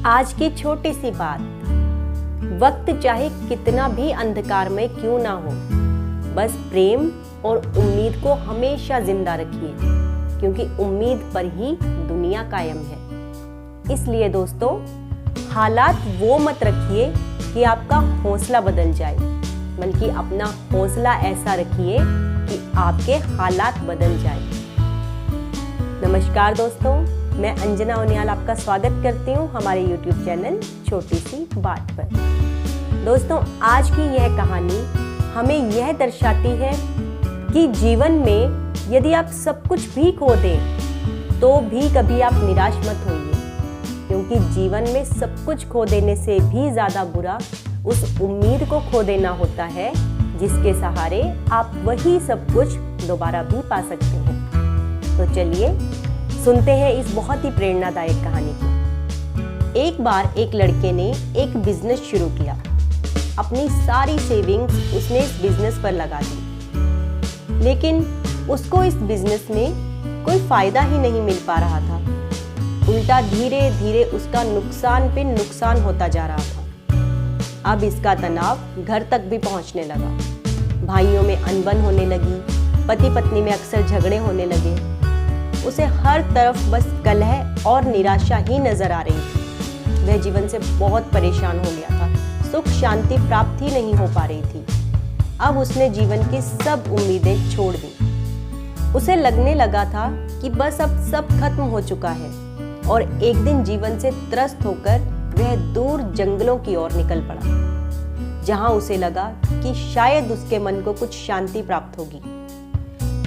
आज की छोटी सी बात, वक्त चाहे कितना भी अंधकार में क्यों ना हो, बस प्रेम और उम्मीद को हमेशा जिंदा रखिए, क्योंकि उम्मीद पर ही दुनिया कायम है। इसलिए दोस्तों, हालात वो मत रखिए कि आपका हौसला बदल जाए, बल्कि अपना हौसला ऐसा रखिए कि आपके हालात बदल जाए। नमस्कार दोस्तों, मैं अंजना उनियाल आपका स्वागत करती हूँ हमारे YouTube चैनल छोटी सी बात पर। दोस्तों, आज की यह कहानी हमें यह दर्शाती है कि जीवन में यदि आप सब कुछ भी खो दें तो भी कभी आप निराश मत होइए, क्योंकि जीवन में सब कुछ खो देने से भी ज़्यादा बुरा उस उम्मीद को खो देना होता है जिसके सहारे आप वही सब कुछ दोबारा भी पा सकते हैं। तो चलिए सुनते हैं इस बहुत ही प्रेरणादायक कहानी को। एक बार एक लड़के ने एक बिजनेस शुरू किया। अपनी सारी सेविंग्स उसने इस बिजनेस पर लगा दी, लेकिन उसको इस बिजनेस में कोई फायदा ही नहीं मिल पा रहा था। उल्टा धीरे धीरे उसका नुकसान पे नुकसान होता जा रहा था। अब इसका तनाव घर तक भी पहुंचने लगा। भाइयों में अनबन होने लगी, पति पत्नी में अक्सर झगड़े होने लगे। उसे हर तरफ बस कलह और निराशा ही नजर आ रही थी। वह जीवन से बहुत परेशान हो गया था। सुख शांति प्राप्त ही नहीं हो पा रही थी। अब उसने जीवन की सब उम्मीदें छोड़ दी। उसे लगने लगा था कि बस अब सब खत्म हो चुका है, और एक दिन जीवन से त्रस्त होकर वह दूर जंगलों की ओर निकल पड़ा, जहां उसे लगा कि शायद उसके मन को कुछ शांति प्राप्त होगी।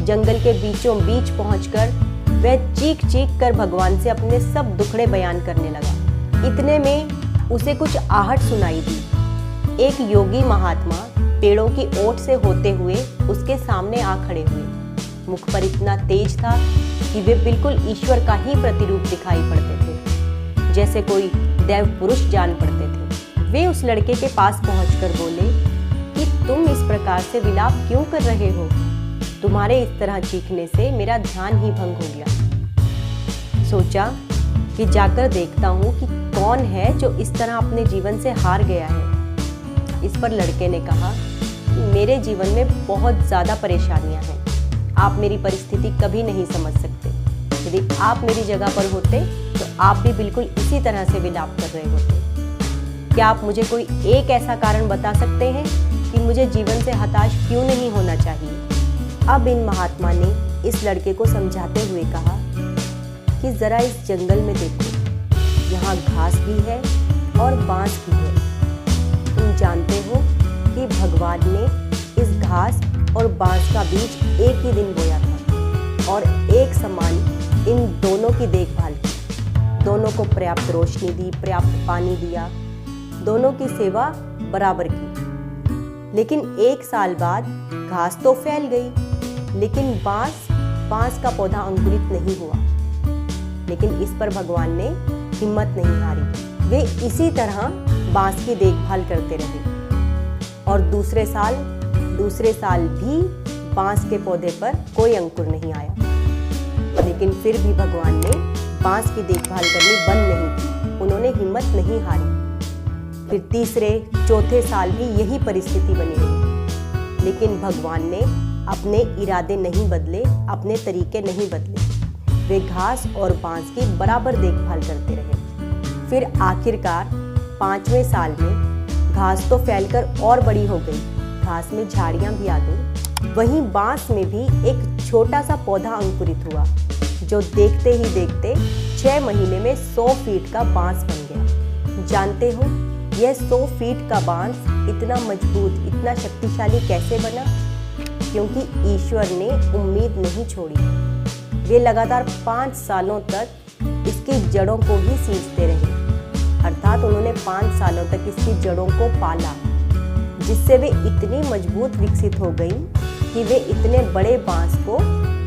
जंगल के बीचों बीच पहुंचकर वह चीख चीख कर भगवान से अपने सब दुखड़े बयान करने लगा। इतने में उसे कुछ आहट सुनाई दी। एक योगी महात्मा पेड़ों की ओट से होते हुए उसके सामने आ खड़े हुए। मुख पर इतना तेज था कि वे बिल्कुल ईश्वर का ही प्रतिरूप दिखाई पड़ते थे, जैसे कोई देव पुरुष जान पड़ते थे। वे उस लड़के के पास पहुंचकर बोले कि तुम इस प्रकार से विलाप क्यों कर रहे हो? तुम्हारे इस तरह चीखने से मेरा ध्यान ही भंग हो गया। सोचा कि जाकर देखता हूँ कि कौन है जो इस तरह अपने जीवन से हार गया है। इस पर लड़के ने कहा कि मेरे जीवन में बहुत ज़्यादा परेशानियाँ हैं। आप मेरी परिस्थिति कभी नहीं समझ सकते। यदि आप मेरी जगह पर होते तो आप भी बिल्कुल इसी तरह से विलाप कर रहे होते। क्या आप मुझे कोई एक ऐसा कारण बता सकते हैं कि मुझे जीवन से हताश क्यों नहीं होना चाहिए? अब इन महात्मा ने इस लड़के को समझाते हुए कहा कि जरा इस जंगल में देखो, यहाँ घास भी है और बांस भी है। तुम जानते हो कि भगवान ने इस घास और बांस का बीज एक ही दिन बोया था और एक समान इन दोनों की देखभाल की। दोनों को पर्याप्त रोशनी दी, पर्याप्त पानी दिया, दोनों की सेवा बराबर की। लेकिन एक साल बाद घास तो फैल गई, लेकिन बांस का पौधा अंकुरित नहीं हुआ। लेकिन इस पर भगवान ने हिम्मत नहीं हारी। वे इसी तरह बांस की देखभाल करते रहे, और दूसरे साल भी बांस के पौधे पर कोई अंकुर नहीं आया। लेकिन फिर भी भगवान ने बांस की देखभाल करनी बंद नहीं की। उन्होंने हिम्मत नहीं हारी। फिर तीसरे चौथे साल भी यही परिस्थिति बनी रही, लेकिन भगवान ने अपने इरादे नहीं बदले, अपने तरीके नहीं बदले। वे घास और बांस की बराबर देखभाल करते रहे। फिर आखिरकार 5वें साल में घास तो फैलकर और बड़ी हो गई, घास में झाड़ियां भी आ गई। वहीं बांस में भी एक छोटा सा पौधा अंकुरित हुआ, जो देखते ही देखते 6 महीने में 100 फीट का बांस बन गया। जानते हो, यह 100 फीट का बांस इतना मजबूत, इतना शक्तिशाली कैसे बना? क्योंकि ईश्वर ने उम्मीद नहीं छोड़ी। वे लगातार 5 सालों तक इसकी जड़ों को ही सींचते रहे। अर्थात उन्होंने 5 सालों तक इसकी जड़ों को पाला, जिससे वे इतनी मजबूत विकसित हो गई कि वे इतने बड़े बांस को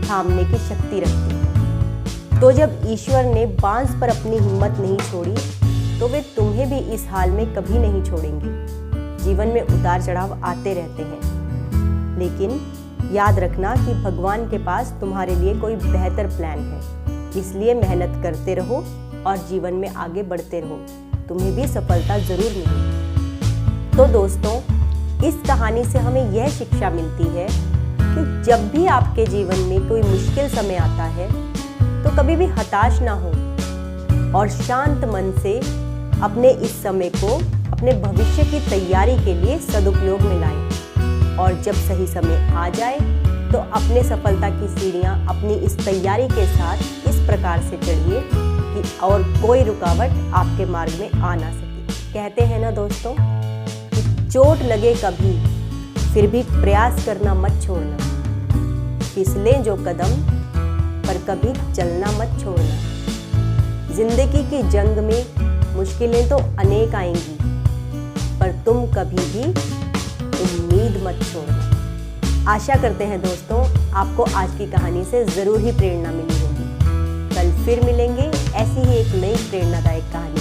थामने की शक्ति रखती। तो जब ईश्वर ने बांस पर अपनी हिम्मत नहीं छोड़ी, तो वे तुम्हें भी इस हाल में कभी नहीं छोड़ेंगे। जीवन में उतार चढ़ाव आते रहते हैं, लेकिन याद रखना कि भगवान के पास तुम्हारे लिए कोई बेहतर प्लान है। इसलिए मेहनत करते रहो और जीवन में आगे बढ़ते रहो। तुम्हें भी सफलता जरूर मिलेगी। तो दोस्तों, इस कहानी से हमें यह शिक्षा मिलती है कि जब भी आपके जीवन में कोई मुश्किल समय आता है तो कभी भी हताश ना हो और शांत मन से अपने इस समय को अपने भविष्य की तैयारी के लिए सदुपयोग में लाएं। और जब सही समय आ जाए तो अपने सफलता की सीढ़ियां अपनी इस तैयारी के साथ इस प्रकार से चढ़िए कि और कोई रुकावट आपके मार्ग में आ ना सके। कहते हैं ना दोस्तों कि चोट लगे कभी फिर भी प्रयास करना मत छोड़ना, फिसलें जो कदम पर कभी चलना मत छोड़ना। जिंदगी की जंग में मुश्किलें तो अनेक आएंगी, पर तुम कभी भी उम्मीद मत छोड़ना। आशा करते हैं दोस्तों आपको आज की कहानी से ज़रूर ही प्रेरणा मिली होगी। कल फिर मिलेंगे ऐसी ही एक नई प्रेरणादायक कहानी।